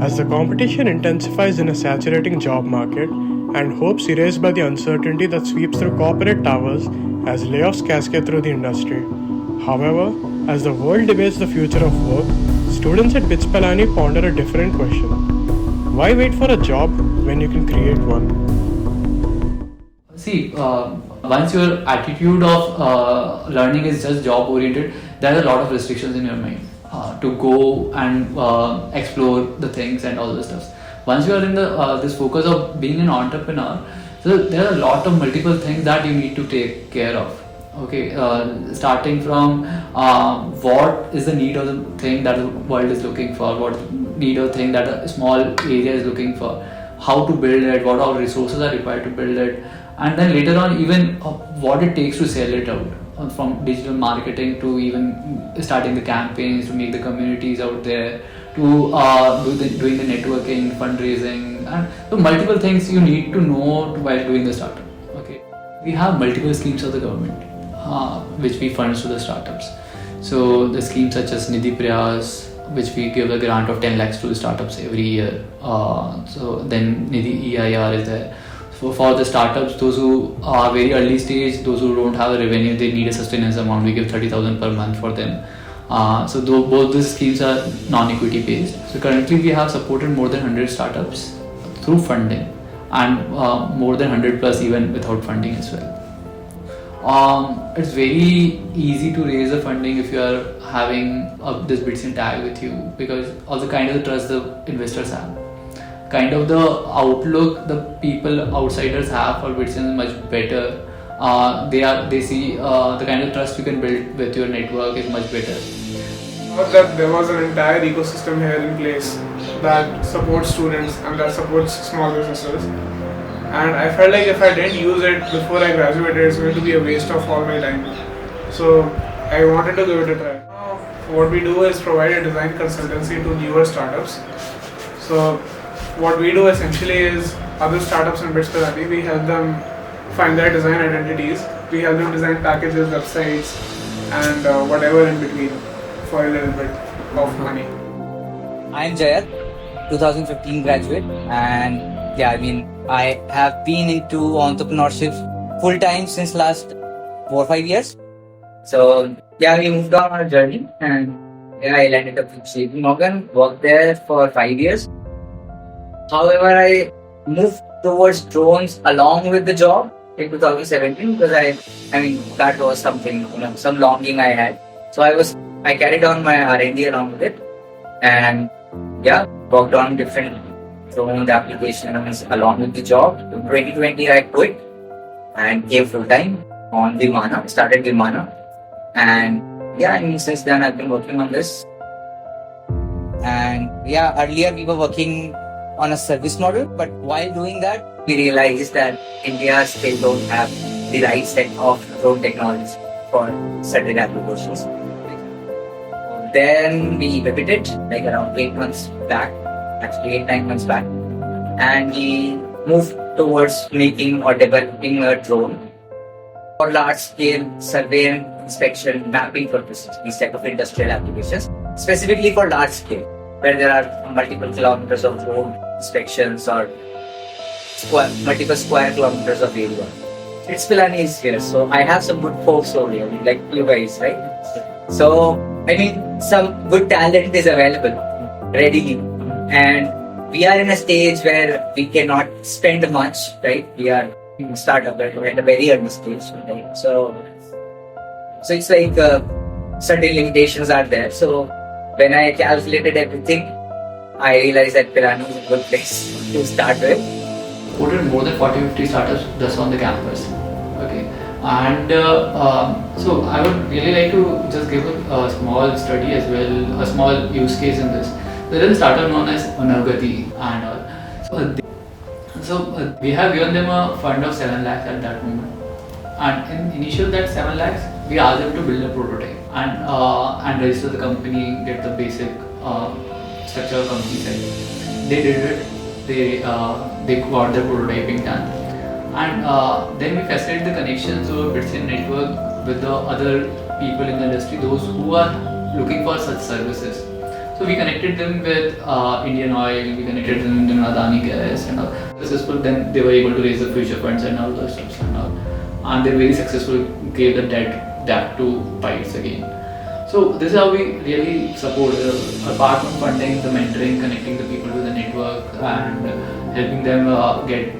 As the competition intensifies in a saturating job market and hopes erased by the uncertainty that sweeps through corporate towers as layoffs cascade through the industry. However, as the world debates the future of work, students at BITS Pilani ponder a different question. Why wait for a job when you can create one? See, once your attitude of learning is just job oriented, there are a lot of restrictions in your mind to go and explore the things and all those stuff. Once you are in the this focus of being an entrepreneur, so there are a lot of multiple things that you need to take care of. Okay, starting from what is the need of the thing that the world is looking for, what need of thing that a small area is looking for, how to build it, what all resources are required to build it, and then later on even what it takes to sell it out, from digital marketing to even starting the campaigns to make the communities out there, to doing the networking, fundraising, and so multiple things you need to know while doing the startup. Okay, we have multiple schemes of the government which we fund to the startups. So the schemes such as Nidhi Prayas, which we give a grant of 10 lakhs to the startups every year. So then Nidhi EIR is there. So for the startups, those who are very early stage, those who don't have a revenue, they need a sustenance amount. We give 30,000 per month for them. So both these schemes are non-equity based. So currently we have supported more than 100 startups through funding, and more than 100 plus even without funding as well. It's very easy to raise the funding if you are having this BITS tag with you, because of the kind of trust the investors have. Kind of the outlook the people outsiders have for BITS is much better. They see the kind of trust you can build with your network is much better. That there was an entire ecosystem here in place that supports students and that supports small businesses. And I felt like if I didn't use it before I graduated, it's going to be a waste of all my time. So I wanted to give it a try. What we do is provide a design consultancy to newer startups. So what we do essentially is other startups in BITS Pilani, we help them find their design identities. We help them design packages, websites, and whatever in between for a little bit of money. I'm Jayat, 2015 graduate, and I have been into entrepreneurship full time since last 4 or 5 years. So we moved on our journey, and I landed up with JP Morgan, worked there for 5 years. However, I moved towards drones along with the job in 2017 because that was something, some longing I had. So I carried on my R&D along with it, and worked on different drone applications along with the job. In 2020, I quit and came full time on Vimana, started Vimana, and since then I've been working on this. And earlier we were working on a service model, but while doing that, we realized that India still don't have the right set of drone technologies for certain applications. Then we pivoted like around 8 months back, actually 8-9 months back, and we moved towards making or developing a drone for large scale survey, inspection, mapping purposes, these type of industrial applications, specifically for large scale, where there are multiple kilometers of road inspections or multiple square kilometers of area. BITS Pilani is here, so I have some good folks over here, like you guys, right? So some good talent is available readily, and we are in a stage where we cannot spend much, right? We are in a startup, we're at a very early stage, right? So it's like certain limitations are there. So when I calculated everything, I realized that Pilani is a good place to start with. Supported more than 40-50 startups just on the campus. Okay, and so I would really like to just give a small study as well, a small use case in this. There is a startup known as Unagati and all. So we have given them a fund of 7 lakhs at that moment, and in initial that 7 lakhs, we asked them to build a prototype and register the company, get the basic structure of company side. They did it. They got their prototyping done, and then we facilitate the connections over BITS network with the other people in the industry, those who are looking for such services. So we connected them with Indian Oil, we connected them with Adani Gas and all. Successful, then they were able to raise the future funds and all those stuff and all. And they're very successful, gave the debt back to BITS again. So this is how we really support, apart from funding, the mentoring, connecting the people to the network and helping them get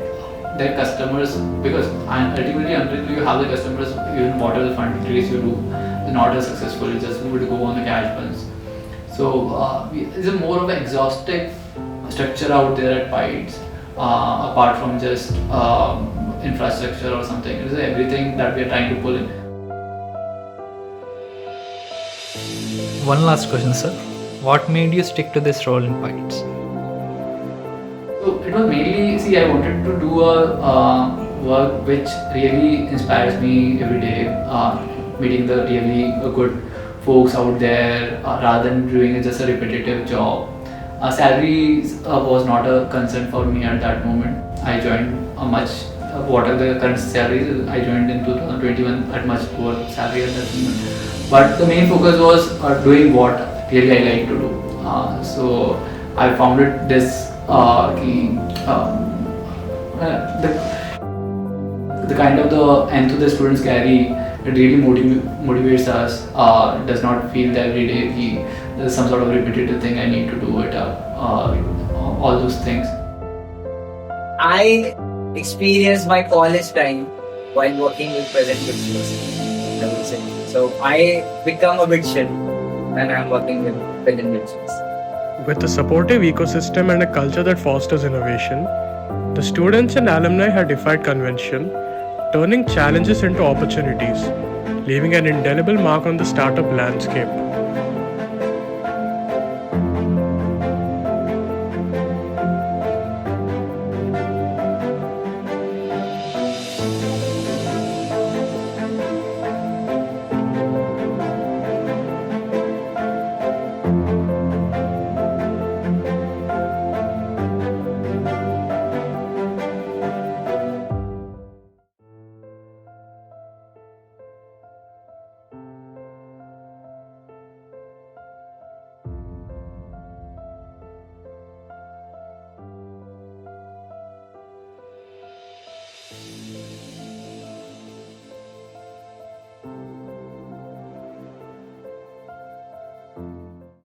their customers, because ultimately until you have the customers, even whatever the fund raise you do is not as successful, it's just going to go on the cash funds. So it's a more of an exhaustive structure out there at BITS, apart from just infrastructure or something. It is everything that we are trying to pull in. One last question, sir. What made you stick to this role in BITS? So it was mainly, I wanted to do a work which really inspires me every day, meeting the really good folks out there, rather than doing just a repetitive job. Salary was not a concern for me at that moment. I joined what are the current salaries? I joined in 2021 at much lower salary at that moment. But the main focus was doing what really I like to do. So I founded this the kind of the enthusiasm the students carry, it really motivates us. Does not feel that every day there's some sort of repetitive thing I need to do it all those things. I experienced my college time while working with present virtuals, I would say. So I become a bit shy when I'm working with present virtuals. With a supportive ecosystem and a culture that fosters innovation, the students and alumni have defied convention, turning challenges into opportunities, leaving an indelible mark on the startup landscape.